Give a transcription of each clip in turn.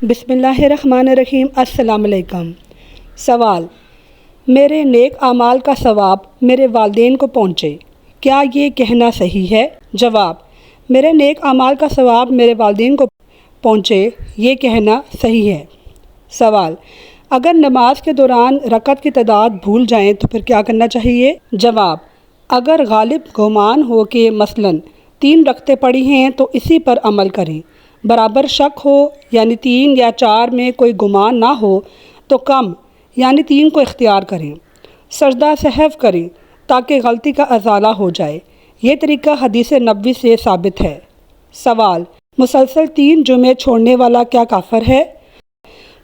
بسم اللہ الرحمن الرحیم۔ السلام علیکم۔ سوال: میرے نیک اعمال کا ثواب میرے والدین کو پہنچے، کیا یہ کہنا صحیح ہے؟ جواب: میرے نیک اعمال کا ثواب میرے والدین کو پہنچے، یہ کہنا صحیح ہے۔ سوال: اگر نماز کے دوران رکعت کی تعداد بھول جائیں تو پھر کیا کرنا چاہیے؟ جواب: اگر غالب گمان ہو کہ مثلاً 3 رکعتیں پڑھی ہیں تو اسی پر عمل کریں۔ برابر شک ہو یعنی 3 یا 4 میں کوئی گمان نہ ہو تو کم یعنی 3 کو اختیار کریں۔ سجدہ سہو کریں تاکہ غلطی کا ازالہ ہو جائے۔ یہ طریقہ حدیث نبوی سے ثابت ہے۔ سوال: مسلسل 3 جمعے چھوڑنے والا کیا کافر ہے؟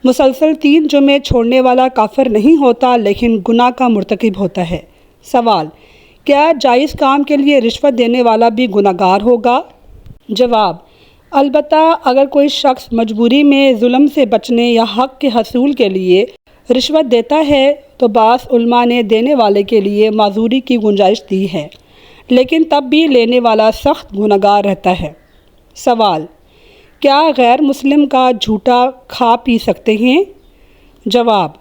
مسلسل 3 جمعے چھوڑنے والا کافر نہیں ہوتا لیکن گناہ کا مرتکب ہوتا ہے۔ سوال: کیا جائز کام کے لیے رشوت دینے والا بھی گناہ گار ہوگا؟ جواب: البتہ اگر کوئی شخص مجبوری میں ظلم سے بچنے یا حق کے حصول کے لیے رشوت دیتا ہے تو بعض علماء نے دینے والے کے لیے معذوری کی گنجائش دی ہے، لیکن تب بھی لینے والا سخت گنہگار رہتا ہے۔ سوال: کیا غیر مسلم کا جھوٹا کھا پی سکتے ہیں؟ جواب: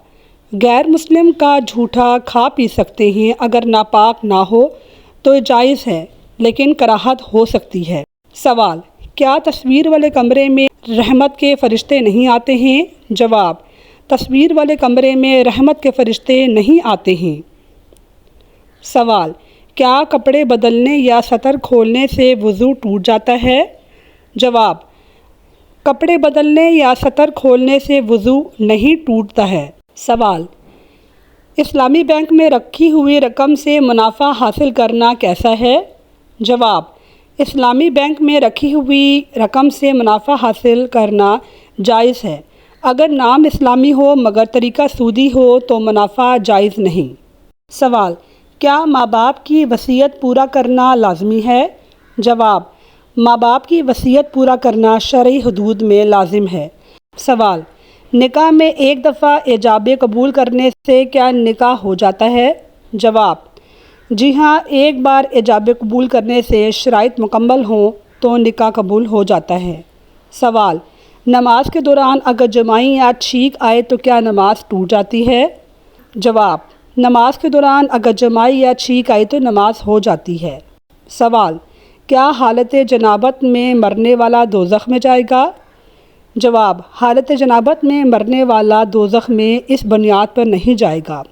غیر مسلم کا جھوٹا کھا پی سکتے ہیں اگر ناپاک نہ ہو تو جائز ہے، لیکن کراہت ہو سکتی ہے۔ سوال: کیا تصویر والے کمرے میں رحمت کے فرشتے نہیں آتے ہیں؟ جواب: تصویر والے کمرے میں رحمت کے فرشتے نہیں آتے ہیں۔ سوال: کیا کپڑے بدلنے یا سطر کھولنے سے وضو ٹوٹ جاتا ہے؟ جواب: کپڑے بدلنے یا سطر کھولنے سے وضو نہیں ٹوٹتا ہے۔ سوال: اسلامی بینک میں رکھی ہوئی رقم سے منافع حاصل کرنا کیسا ہے؟ جواب: اسلامی بینک میں رکھی ہوئی رقم سے منافع حاصل کرنا جائز ہے۔ اگر نام اسلامی ہو مگر طریقہ سودی ہو تو منافع جائز نہیں۔ سوال: کیا ماں باپ کی وصیت پورا کرنا لازمی ہے؟ جواب: ماں باپ کی وصیت پورا کرنا شرعی حدود میں لازم ہے۔ سوال: نکاح میں ایک دفعہ ایجاب قبول کرنے سے کیا نکاح ہو جاتا ہے؟ جواب: جی ہاں، ایک بار ایجاب قبول کرنے سے شرائط مکمل ہوں تو نکاح قبول ہو جاتا ہے۔ سوال: نماز کے دوران اگر جمائی یا چھینک آئے تو کیا نماز ٹوٹ جاتی ہے؟ جواب: نماز کے دوران اگر جمائی یا چھینک آئے تو نماز ہو جاتی ہے۔ سوال: کیا حالت جنابت میں مرنے والا دوزخ میں جائے گا؟ جواب: حالت جنابت میں مرنے والا دوزخ میں اس بنیاد پر نہیں جائے گا۔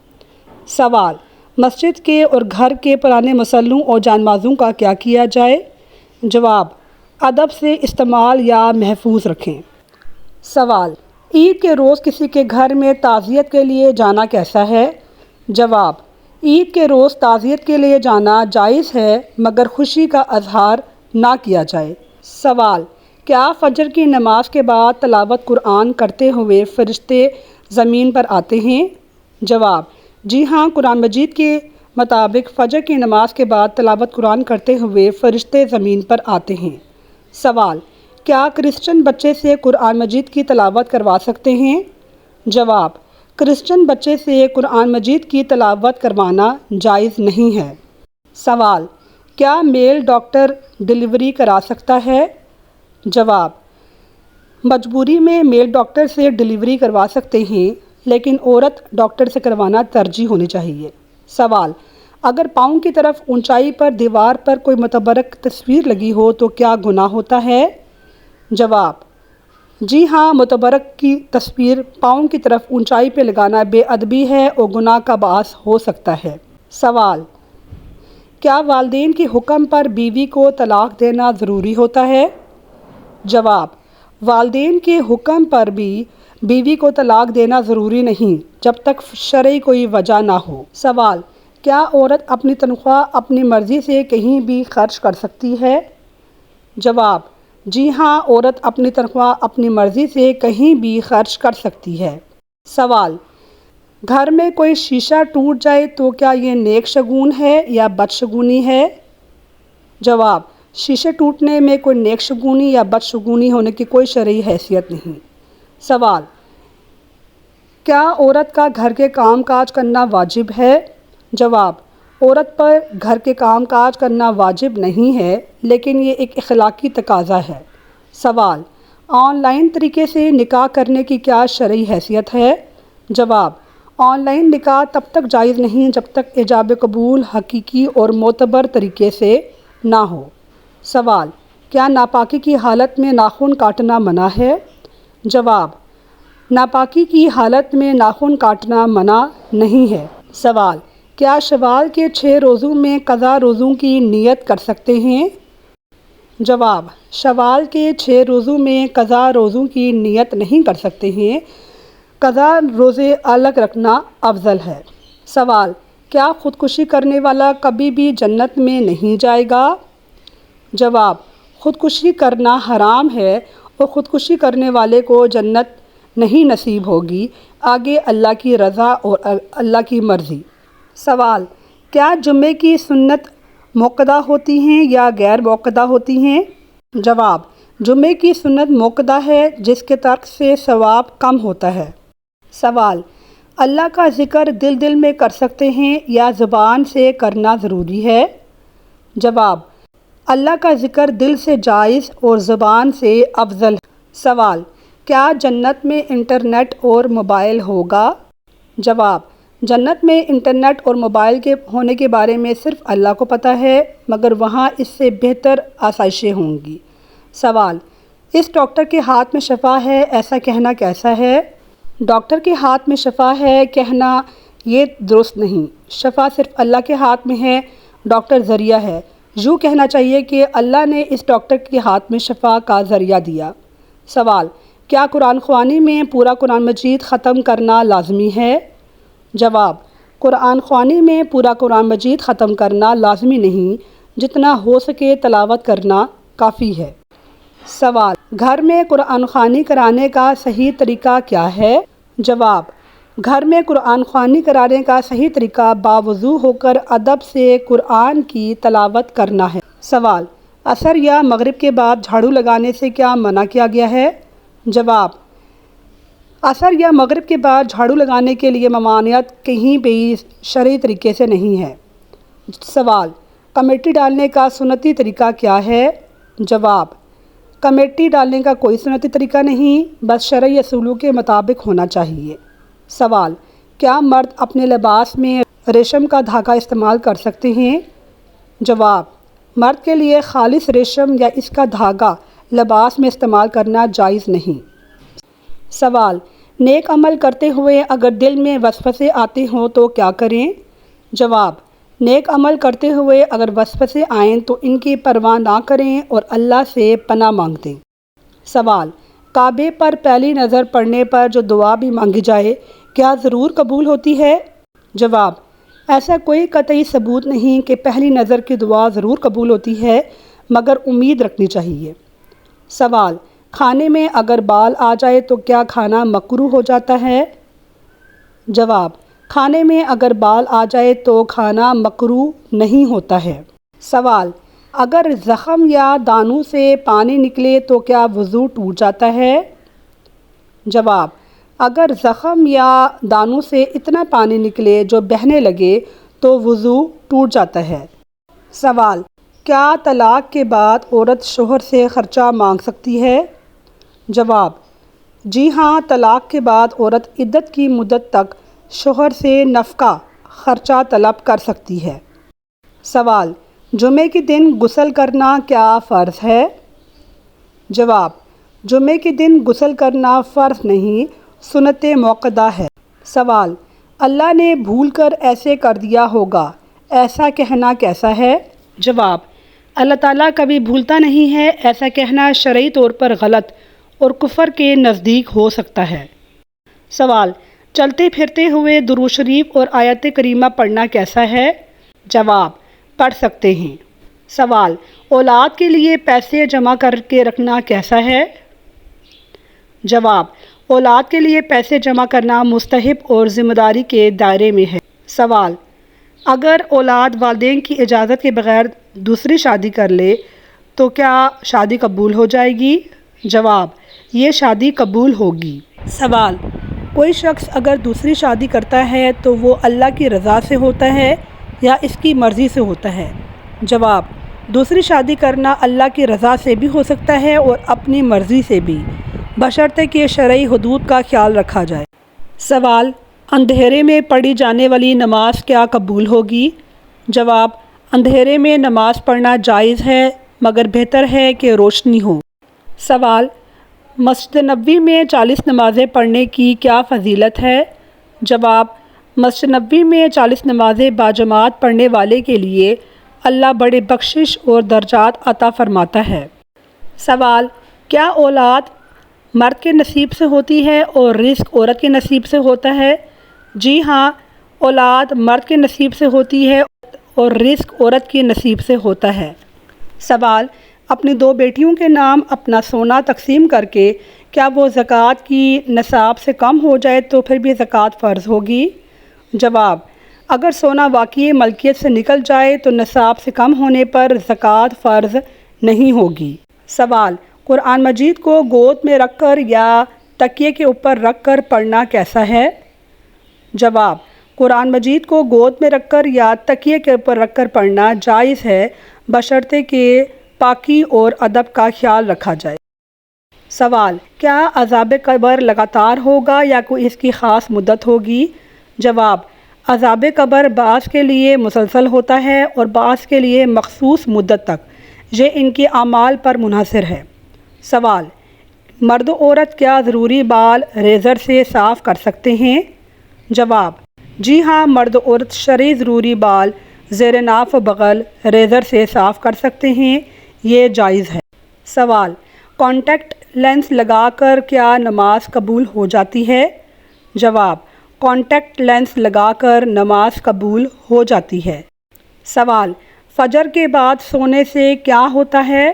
سوال: مسجد کے اور گھر کے پرانے مصلوں اور جانمازوں کا کیا کیا جائے؟ جواب: ادب سے استعمال یا محفوظ رکھیں۔ سوال: عید کے روز کسی کے گھر میں تعزیت کے لیے جانا کیسا ہے؟ جواب: عید کے روز تعزیت کے لیے جانا جائز ہے مگر خوشی کا اظہار نہ کیا جائے۔ سوال: کیا فجر کی نماز کے بعد تلاوت قرآن کرتے ہوئے فرشتے زمین پر آتے ہیں؟ جواب: جی ہاں، قرآن مجید کے مطابق فجر کی نماز کے بعد تلاوت قرآن کرتے ہوئے فرشتے زمین پر آتے ہیں۔ سوال: کیا کرسچن بچے سے قرآن مجید کی تلاوت کروا سکتے ہیں؟ جواب: کرسچن بچے سے قرآن مجید کی تلاوت کروانا جائز نہیں ہے۔ سوال: کیا میل ڈاکٹر ڈلیوری کرا سکتا ہے؟ جواب: مجبوری میں میل ڈاکٹر سے ڈلیوری کروا سکتے ہیں لیکن عورت ڈاکٹر سے کروانا ترجیح ہونی چاہیے۔ سوال: اگر پاؤں کی طرف اونچائی پر دیوار پر کوئی متبرک تصویر لگی ہو تو کیا گناہ ہوتا ہے؟ جواب: جی ہاں، متبرک کی تصویر پاؤں کی طرف اونچائی پہ لگانا بے ادبی ہے اور گناہ کا باعث ہو سکتا ہے۔ سوال: کیا والدین کے حکم پر بیوی کو طلاق دینا ضروری ہوتا ہے؟ جواب: والدین کے حکم پر بھی بیوی کو طلاق دینا ضروری نہیں جب تک شرعی کوئی وجہ نہ ہو۔ سوال: کیا عورت اپنی تنخواہ اپنی مرضی سے کہیں بھی خرچ کر سکتی ہے؟ جواب: جی ہاں، عورت اپنی تنخواہ اپنی مرضی سے کہیں بھی خرچ کر سکتی ہے۔ سوال: گھر میں کوئی شیشہ ٹوٹ جائے تو کیا یہ نیک شگون ہے یا بدشگونی ہے؟ جواب: شیشے ٹوٹنے میں کوئی نیک شگونی یا بدشگونی ہونے کی کوئی شرعی حیثیت نہیں۔ سوال: کیا عورت کا گھر کے کام کاج کرنا واجب ہے؟ جواب: عورت پر گھر کے کام کاج کرنا واجب نہیں ہے لیکن یہ ایک اخلاقی تقاضا ہے۔ سوال: آن لائن طریقے سے نکاح کرنے کی کیا شرعی حیثیت ہے؟ جواب: آن لائن نکاح تب تک جائز نہیں جب تک ایجاب قبول حقیقی اور معتبر طریقے سے نہ ہو۔ سوال: کیا ناپاکی کی حالت میں ناخن کاٹنا منع ہے؟ جواب: ناپاکی کی حالت میں ناخن کاٹنا منع نہیں ہے۔ سوال: کیا شوال کے 6 روزوں میں قضا روزوں کی نیت کر سکتے ہیں؟ جواب: شوال کے 6 روزوں میں قضا روزوں کی نیت نہیں کر سکتے ہیں، قضا روزے الگ رکھنا افضل ہے۔ سوال: کیا خودکشی کرنے والا کبھی بھی جنت میں نہیں جائے گا؟ جواب: خودکشی کرنا حرام ہے اور خودکشی کرنے والے کو جنت نہیں نصیب ہوگی، آگے اللہ کی رضا اور اللہ کی مرضی۔ سوال: کیا جمعے کی سنت موقدہ ہوتی ہیں یا غیر موقدہ ہوتی ہیں؟ جواب: جمعے کی سنت موقدہ ہے جس کے ترک سے ثواب کم ہوتا ہے۔ سوال: اللہ کا ذکر دل دل میں کر سکتے ہیں یا زبان سے کرنا ضروری ہے؟ جواب: اللہ کا ذکر دل سے جائز اور زبان سے افضل ہے۔ سوال: کیا جنت میں انٹرنیٹ اور موبائل ہوگا؟ جواب: جنت میں انٹرنیٹ اور موبائل کے ہونے کے بارے میں صرف اللہ کو پتہ ہے، مگر وہاں اس سے بہتر آسائشیں ہوں گی۔ سوال: اس ڈاکٹر کے ہاتھ میں شفا ہے، ایسا کہنا کیسا ہے؟ ڈاکٹر کے ہاتھ میں شفا ہے کہنا یہ درست نہیں، شفا صرف اللہ کے ہاتھ میں ہے، ڈاکٹر ذریعہ ہے۔ یوں کہنا چاہیے کہ اللہ نے اس ڈاکٹر کے ہاتھ میں شفا کا ذریعہ دیا۔ سوال: کیا قرآن خوانی میں پورا قرآن مجید ختم کرنا لازمی ہے؟ جواب: قرآن خوانی میں پورا قرآن مجید ختم کرنا لازمی نہیں، جتنا ہو سکے تلاوت کرنا کافی ہے۔ سوال: گھر میں قرآن خوانی کرانے کا صحیح طریقہ کیا ہے؟ جواب: گھر میں قرآن خوانی کرانے کا صحیح طریقہ باوضو ہو کر ادب سے قرآن کی تلاوت کرنا ہے۔ سوال: عصر یا مغرب کے بعد جھاڑو لگانے سے کیا منع کیا گیا ہے؟ جواب: عصر یا مغرب کے بعد جھاڑو لگانے کے لیے ممانعت کہیں بھی شرعی طریقے سے نہیں ہے۔ سوال: کمیٹی ڈالنے کا سنتی طریقہ کیا ہے؟ جواب: کمیٹی ڈالنے کا کوئی سنتی طریقہ نہیں، بس شرعی اصولوں کے مطابق ہونا چاہیے۔ سوال: کیا مرد اپنے لباس میں ریشم کا دھاگا استعمال کر سکتے ہیں؟ جواب: مرد کے لیے خالص ریشم یا اس کا دھاگا لباس میں استعمال کرنا جائز نہیں۔ سوال: نیک عمل کرتے ہوئے اگر دل میں وسوسے آتے ہوں تو کیا کریں؟ جواب: نیک عمل کرتے ہوئے اگر وسوسے آئیں تو ان کی پرواہ نہ کریں اور اللہ سے پناہ مانگ دیں۔ سوال: کعبے پر پہلی نظر پڑنے پر جو دعا بھی مانگی جائے کیا ضرور قبول ہوتی ہے؟ جواب: ایسا کوئی قطعی ثبوت نہیں کہ پہلی نظر کی دعا ضرور قبول ہوتی ہے، مگر امید رکھنی چاہیے۔ سوال: کھانے میں اگر بال آ جائے تو کیا کھانا مکروہ ہو جاتا ہے؟ جواب: کھانے میں اگر بال آ جائے تو کھانا مکروہ نہیں ہوتا ہے۔ سوال: اگر زخم یا دانوں سے پانی نکلے تو کیا وضو ٹوٹ جاتا ہے؟ جواب: اگر زخم یا دانوں سے اتنا پانی نکلے جو بہنے لگے تو وضو ٹوٹ جاتا ہے۔ سوال: کیا طلاق کے بعد عورت شوہر سے خرچہ مانگ سکتی ہے؟ جواب: جی ہاں، طلاق کے بعد عورت عدت کی مدت تک شوہر سے نفقہ خرچہ طلب کر سکتی ہے۔ سوال: جمعے کے دن غسل کرنا کیا فرض ہے؟ جواب: جمعے کے دن غسل کرنا فرض نہیں، سنت موقدہ ہے۔ سوال: اللہ نے بھول کر ایسے کر دیا ہوگا، ایسا کہنا کیسا ہے؟ جواب: اللہ تعالیٰ کبھی بھولتا نہیں ہے، ایسا کہنا شرعی طور پر غلط اور کفر کے نزدیک ہو سکتا ہے۔ سوال: چلتے پھرتے ہوئے درود شریف اور آیت کریمہ پڑھنا کیسا ہے؟ جواب: پڑھ سکتے ہیں۔ سوال: اولاد کے لیے پیسے جمع کر کے رکھنا کیسا ہے؟ جواب: اولاد کے لیے پیسے جمع کرنا مستحب اور ذمہ داری کے دائرے میں ہے۔ سوال: اگر اولاد والدین کی اجازت کے بغیر دوسری شادی کر لے تو کیا شادی قبول ہو جائے گی؟ جواب: یہ شادی قبول ہوگی۔ سوال: کوئی شخص اگر دوسری شادی کرتا ہے تو وہ اللہ کی رضا سے ہوتا ہے یا اس کی مرضی سے ہوتا ہے؟ جواب: دوسری شادی کرنا اللہ کی رضا سے بھی ہو سکتا ہے اور اپنی مرضی سے بھی، بشرطے کہ شرعی حدود کا خیال رکھا جائے۔ سوال: اندھیرے میں پڑھی جانے والی نماز کیا قبول ہوگی؟ جواب: اندھیرے میں نماز پڑھنا جائز ہے، مگر بہتر ہے کہ روشنی ہو۔ سوال: مسجد نبوی میں 40 نمازیں پڑھنے کی کیا فضیلت ہے؟ جواب: مسجد نبوی میں 40 نمازیں باجماعت پڑھنے والے کے لیے اللہ بڑے بخشش اور درجات عطا فرماتا ہے۔ سوال: کیا اولاد مرد کے نصیب سے ہوتی ہے اور رزق عورت کے نصیب سے ہوتا ہے؟ جی ہاں، اولاد مرد کے نصیب سے ہوتی ہے اور رزق عورت کے نصیب سے ہوتا ہے۔ سوال: اپنی 2 بیٹیوں کے نام اپنا سونا تقسیم کر کے کیا وہ زکوٰۃ کی نصاب سے کم ہو جائے تو پھر بھی زکوٰۃ فرض ہوگی؟ جواب: اگر سونا واقعی ملکیت سے نکل جائے تو نصاب سے کم ہونے پر زکوٰۃ فرض نہیں ہوگی۔ سوال: قرآن مجید کو گود میں رکھ کر یا تکیے کے اوپر رکھ کر پڑھنا کیسا ہے؟ جواب: قرآن مجید کو گود میں رکھ کر یا تکیے کے اوپر رکھ کر پڑھنا جائز ہے، بشرطے کہ پاکی اور ادب کا خیال رکھا جائے۔ سوال: کیا عذاب قبر لگاتار ہوگا یا کوئی اس کی خاص مدت ہوگی؟ جواب: عذاب قبر بعض کے لیے مسلسل ہوتا ہے اور بعض کے لیے مخصوص مدت تک، یہ ان کے اعمال پر منحصر ہے۔ سوال: مرد و عورت کیا ضروری بال ریزر سے صاف کر سکتے ہیں؟ جواب: جی ہاں، مرد و عورت شرعی ضروری بال زیر ناف و بغل ریزر سے صاف کر سکتے ہیں، یہ جائز ہے۔ سوال: کانٹیکٹ لینس لگا کر کیا نماز قبول ہو جاتی ہے؟ جواب: کانٹیکٹ لینس لگا کر نماز قبول ہو جاتی ہے۔ سوال: فجر کے بعد سونے سے کیا ہوتا ہے؟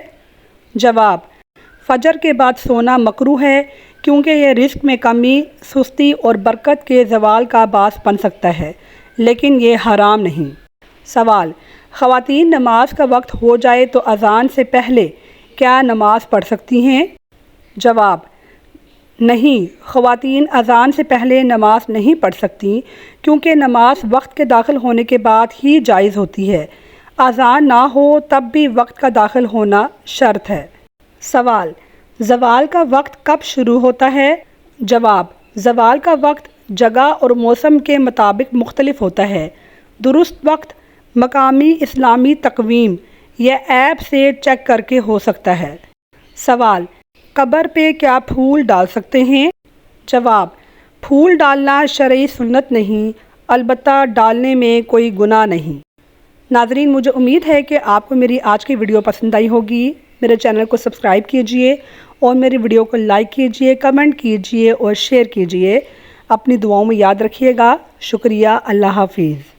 جواب: فجر کے بعد سونا مکروہ ہے کیونکہ یہ رزق میں کمی، سستی اور برکت کے زوال کا باعث بن سکتا ہے، لیکن یہ حرام نہیں۔ سوال: خواتین نماز کا وقت ہو جائے تو اذان سے پہلے کیا نماز پڑھ سکتی ہیں؟ جواب: نہیں، خواتین اذان سے پہلے نماز نہیں پڑھ سکتی کیونکہ نماز وقت کے داخل ہونے کے بعد ہی جائز ہوتی ہے، اذان نہ ہو تب بھی وقت کا داخل ہونا شرط ہے۔ سوال: زوال کا وقت کب شروع ہوتا ہے؟ جواب: زوال کا وقت جگہ اور موسم کے مطابق مختلف ہوتا ہے۔ درست وقت مقامی اسلامی تقویم یا ایپ سے چیک کر کے ہو سکتا ہے۔ سوال: قبر پہ کیا پھول ڈال سکتے ہیں؟ جواب: پھول ڈالنا شرعی سنت نہیں، البتہ ڈالنے میں کوئی گناہ نہیں۔ ناظرین، مجھے امید ہے کہ آپ کو میری آج کی ویڈیو پسند آئی ہوگی۔ میرے چینل کو سبسکرائب کیجئے اور میری ویڈیو کو لائک کیجئے، کمنٹ کیجئے اور شیئر کیجئے۔ اپنی دعاؤں میں یاد رکھیے گا۔ شکریہ۔ اللہ حافظ۔